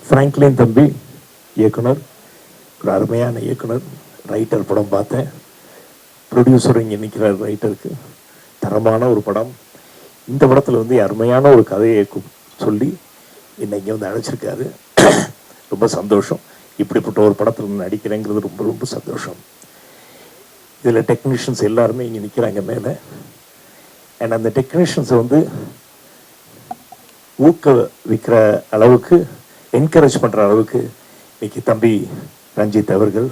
Franklin தம்பி இயக்குனர், ஒரு அருமையான இயக்குனர். ரைட்டர் படம் பார்த்தேன், ப்ரொடியூசர் இங்கே நிற்கிறார். ரைட்டருக்கு தரமான ஒரு படம். இந்த படத்தில் வந்து அருமையான ஒரு கதையை சொல்லி என்னை இங்கே வந்து அழைச்சிருக்காரு. ரொம்ப சந்தோஷம். இப்படிப்பட்ட ஒரு படத்தில் நடிக்கிறேங்கிறது ரொம்ப ரொம்ப சந்தோஷம். இதில் டெக்னீஷியன்ஸ் எல்லாருமே இங்கே நிற்கிறாங்க மேலே. அண்ட் அந்த டெக்னீஷியன்ஸை வந்து ஊக்குவிக்கிற அளவுக்கு, என்கரேஜ் பண்ணுற அளவுக்கு இன்னைக்கு தம்பி ரஞ்சித் அவர்கள்,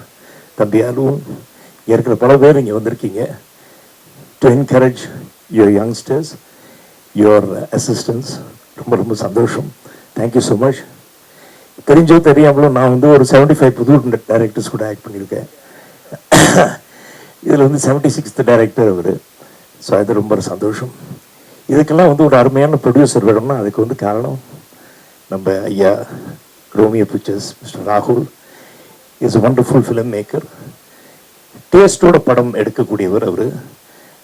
தம்பி அருண், இருக்கிற பல பேர் இங்கே வந்திருக்கீங்க. To encourage your youngsters, your assistance. ரொம்ப ரொம்ப சந்தோஷம். Thank you so much. தெரிஞ்சோ தெரியாமலோ நான் வந்து ஒரு 75 புது டைரக்டர்ஸ் கூட ஆக்ட் பண்ணியிருக்கேன். இதில் வந்து 76th டைரக்டர் அவர். ஸோ அது ரொம்ப சந்தோஷம். இதுக்கெல்லாம் வந்து ஒரு அருமையான ப்ரொடியூசர் வேணும்னா அதுக்கு வந்து காரணம் நம்ம ஐயா ரோமியோ பிக்சர்ஸ் மிஸ்டர் ராகுல். Is wonderful film maker. டேஸ்டோட படம் எடுக்கக்கூடியவர் அவர்.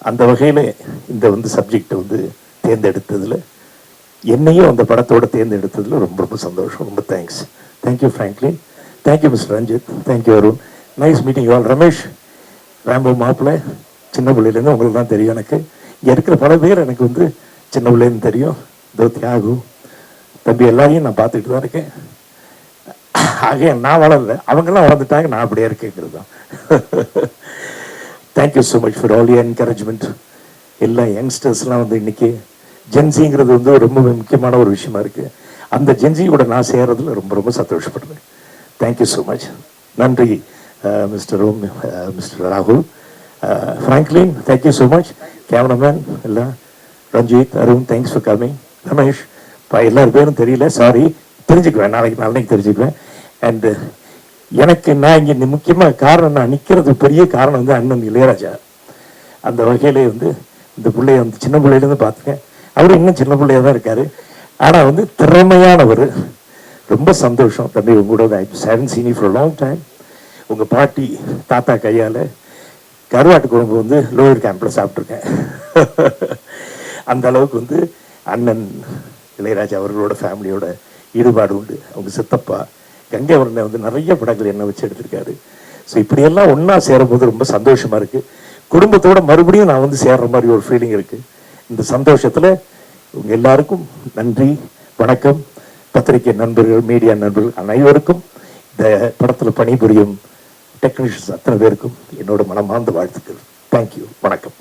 அந்த வகையில் இந்த வந்து சப்ஜெக்டை வந்து தேர்ந்தெடுத்ததில், என்னையும் அந்த படத்தோடு தேர்ந்தெடுத்ததில் ரொம்ப ரொம்ப சந்தோஷம். ரொம்ப thanks. Thank you Franklin. Thank you mister Ranjith. Thank you Arun. Nice meeting you all. Ramesh, Rambo மாப்பிள்ளை, சின்ன பிள்ளையிலேருந்து உங்களுக்கு தான் தெரியும். எனக்கு இங்கே இருக்கிற பல பேர் எனக்கு வந்து சின்ன பிள்ளைன்னு தெரியும். இதோ தியாகு தம்பி எல்லாரையும் நான் பார்த்துக்கிட்டு தான் இருக்கேன். ஆக நான் வளரல, அவங்கெல்லாம் வளர்ந்துட்டாங்க, நான் அப்படியே இருக்கேங்கிறது தான். Thank you so much for all you encouragement. எல்லா யங்ஸ்டர்ஸ்லாம் வந்து இன்னைக்கு ஜென்சிங்கிறது வந்து ரொம்ப முக்கியமான ஒரு விஷயமா இருக்குது. அந்த ஜென்சியோட நான் செய்கிறதுல ரொம்ப ரொம்ப சந்தோஷப்படுறேன். Thank you so much. நன்றி மிஸ்டர் மிஸ்டர் ராகுல். Franklin, thank you so much. Cameraman எல்லாம், Ranjith, Arun, thanks for coming. Ramesh, எல்லாரும் பேரும் தெரியல, சாரி. தெரிஞ்சுக்குவேன், நாளைக்கு தெரிஞ்சுக்குவேன். அண்டு எனக்கு நான் இங்கே முக்கியமாக காரணம், நான் நிற்கிறது பெரிய காரணம் வந்து அண்ணன் இளையராஜா. அந்த வகையிலே வந்து இந்த பிள்ளைய வந்து சின்ன பிள்ளையிலேருந்து பார்த்துக்கேன். அவர் இன்னும் சின்ன பிள்ளையாக தான் இருக்கார். ஆனால் வந்து திறமையானவர். ரொம்ப சந்தோஷம் தம்பி உங்களோட. I haven't seen you for long time. உங்கள் பாட்டி தாத்தா கையால் கருவாட்டு குழம்பு வந்து லோயர் கேம்பில் சாப்பிட்ருக்கேன். அந்த அளவுக்கு வந்து அண்ணன் இளையராஜா அவர்களோட ஃபேமிலியோட ஈடுபாடு உண்டு. அவங்க சித்தப்பா கங்கைவரனை வந்து நிறைய படங்கள் என்ன வச்சு எடுத்திருக்காரு. ஸோ இப்படியெல்லாம் ஒன்றா சேரும்போது ரொம்ப சந்தோஷமாக இருக்குது. குடும்பத்தோட மறுபடியும் நான் வந்து சேர்ற மாதிரி ஒரு ஃபீலிங் இருக்குது. இந்த சந்தோஷத்தில் உங்கள் எல்லாருக்கும் நன்றி, வணக்கம். பத்திரிகை நண்பர்கள், மீடியா நண்பர்கள் அனைவருக்கும், இந்த படத்தில் பணிபுரியும் டெக்னீஷியன்ஸ் அத்தனை பேருக்கும் என்னோட மனமார்ந்த வாழ்த்துக்கள். தேங்க்யூ. வணக்கம்.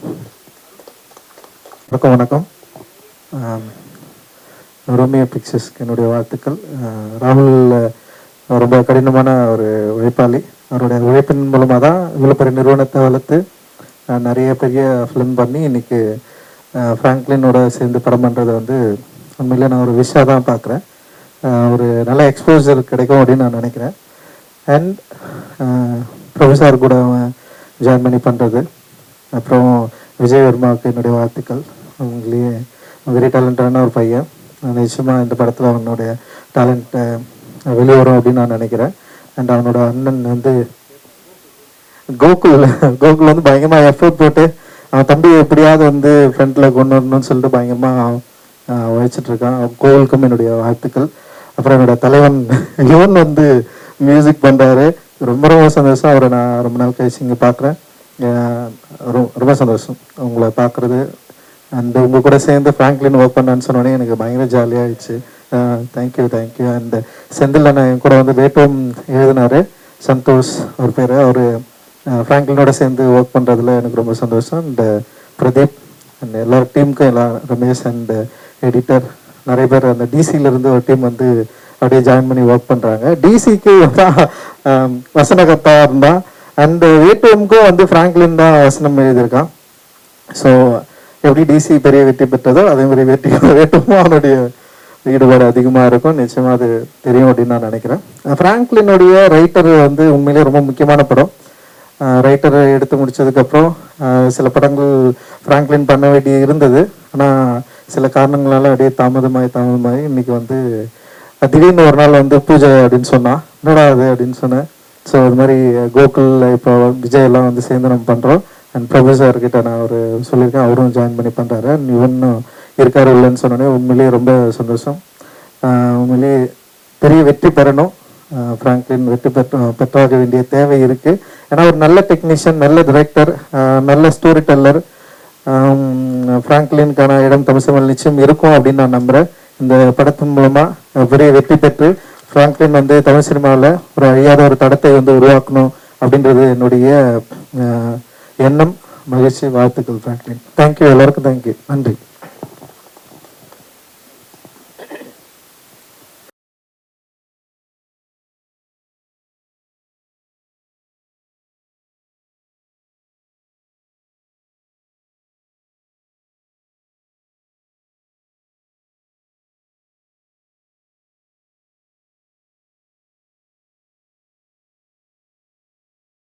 வணக்கம். ரோமியோ பிக்சர்ஸ்க்கு என்னுடைய வாழ்த்துக்கள். ராகுல் ரொம்ப கடினமான ஒரு உழைப்பாளி. அவருடைய உழைப்பின் மூலமாக தான் இவ்வளோ பெரிய நிறுவனத்தை வளர்த்து நிறைய பெரிய ஃபிலிம் பண்ணி இன்னைக்கு ஃப்ராங்க்லினோட சேர்ந்து படம் பண்ணுறதை வந்து உண்மையிலே நான் ஒரு விஷயம் தான் பார்க்குறேன். ஒரு நல்ல எக்ஸ்போசர் கிடைக்கும் அப்படின்னு நான் நினைக்கிறேன். அண்ட் ப்ரொஃபஸர் கூட ஜாயின் பண்ணி பண்ணுறது, அப்புறம் விஜய் வர்மாவுக்கு என்னுடைய வாழ்த்துக்கள். அவங்களே வெரி டேலண்டான ஒரு பையன். நிச்சயமாக இந்த படத்தில் அவனுடைய டேலண்ட்டை வெளியே வரும் அப்படின்னு நான் நினைக்கிறேன். அண்ட் அவனோட அண்ணன் வந்து கோகுல் வந்து பயங்கரமாக எஃபர்ட் போட்டு அவன் தம்பி எப்படியாவது வந்து ஃப்ரண்ட்டில் கொண்டு வரணும்னு சொல்லிட்டு பயங்கரமாக உழைச்சிட்ருக்கான். கோகுலுக்கும் என்னுடைய வாழ்த்துக்கள். அப்புறம் என்னோட தலைவன் யுவன் வந்து மியூசிக் பண்ணுறாரு. ரொம்ப ரொம்ப சந்தோஷம். அவரை நான் ரொம்ப நாள் கழிச்சு இங்கே பார்க்குறேன். ரொம்ப சந்தோஷம் உங்களை பார்க்குறது. அண்ட் உங்கள் கூட சேர்ந்து ஃப்ராங்க்லின் ஒர்க் பண்ணான்னு சொன்னோடனே எனக்கு பயங்கர ஜாலியாகிடுச்சு. தேங்க்யூ. அண்ட் செந்தில் அண்ணன் என் கூட வந்து வேட்டம் எழுதினார், சந்தோஷ் அவர் பேர். அவர் ஃப்ராங்க்லினோட சேர்ந்து ஒர்க் பண்ணுறதுல எனக்கு ரொம்ப சந்தோஷம். அண்ட் பிரதீப் அண்ட் எல்லா டீமுக்கும், ரமேஷ் அண்ட் எடிட்டர் நிறைய பேர் அந்த டிசியிலேருந்து ஒரு டீம் வந்து அப்படியே ஜாயின் பண்ணி ஒர்க் பண்ணுறாங்க. டிசிக்கு தான் வசனகர்த்தா இருந்தான். அண்ட் வேட்டுவமுக்கும் வந்து ஃப்ராங்க்லின் தான் வசனம் எழுதியிருக்கான். ஸோ எப்படி டிசி பெரிய வெற்றி பெற்றதோ அதே மாதிரி வேட்டுவமும் அவனுடைய ஈடுபாடு அதிகமாக இருக்கும். நிச்சயமாக அது தெரியும் அப்படின்னு நான் நினைக்கிறேன். ஃப்ராங்க்லினுடைய ரைட்டர் வந்து உண்மையிலே ரொம்ப முக்கியமான படம். ரைட்டரை எடுத்து முடித்ததுக்கப்புறம் சில படங்கள் ஃப்ராங்க்லின் பண்ண வேண்டி இருந்தது. ஆனால் சில காரணங்களால் அப்படியே தாமதமாகி இன்றைக்கி வந்து திடீர்னு ஒரு நாள் வந்து பூஜை அப்படின்னு சொன்னான். என்னடா அது அப்படின்னு சொன்னேன். ஸோ அது மாதிரி கோகுல், இப்போ விஜய் எல்லாம் வந்து சேர்ந்து நம்ம பண்ணுறோம். அண்ட் ப்ரொஃபஸர்கிட்ட நான் ஒரு சொல்லியிருக்கேன், அவரும் ஜாயின் பண்ணி பண்ணுறாரு. அண்ட் இவனும் இருக்காரு இல்லைன்னு சொன்னோன்னே உண்மையிலேயே ரொம்ப சந்தோஷம். உண்மையிலேயே பெரிய வெற்றி பெறணும். ஃப்ராங்க்லின் வெற்றி பெற்றாக வேண்டிய தேவை இருக்குது. ஏன்னா ஒரு நல்ல டெக்னீஷியன், நல்ல டிரெக்டர், நல்ல ஸ்டோரி டெல்லர், ஃப்ராங்க்லினுக்கான இடம் தமிழ் சினிமாவில் நிச்சயம் இருக்கும் அப்படின்னு நான் நம்புகிறேன். இந்த படத்தின் மூலமாக பெரிய வெற்றி பெற்று ஃப்ராங்க்லின் வந்து தமிழ் சினிமாவில் ஒரு அழியாத ஒரு தடத்தை வந்து உருவாக்கணும் அப்படின்றது என்னுடைய எண்ணம். மகிழ்ச்சி, வாழ்த்துக்கள் ஃப்ராங்க்லின். தேங்க்யூ, எல்லாருக்கும் தேங்க்யூ, நன்றி.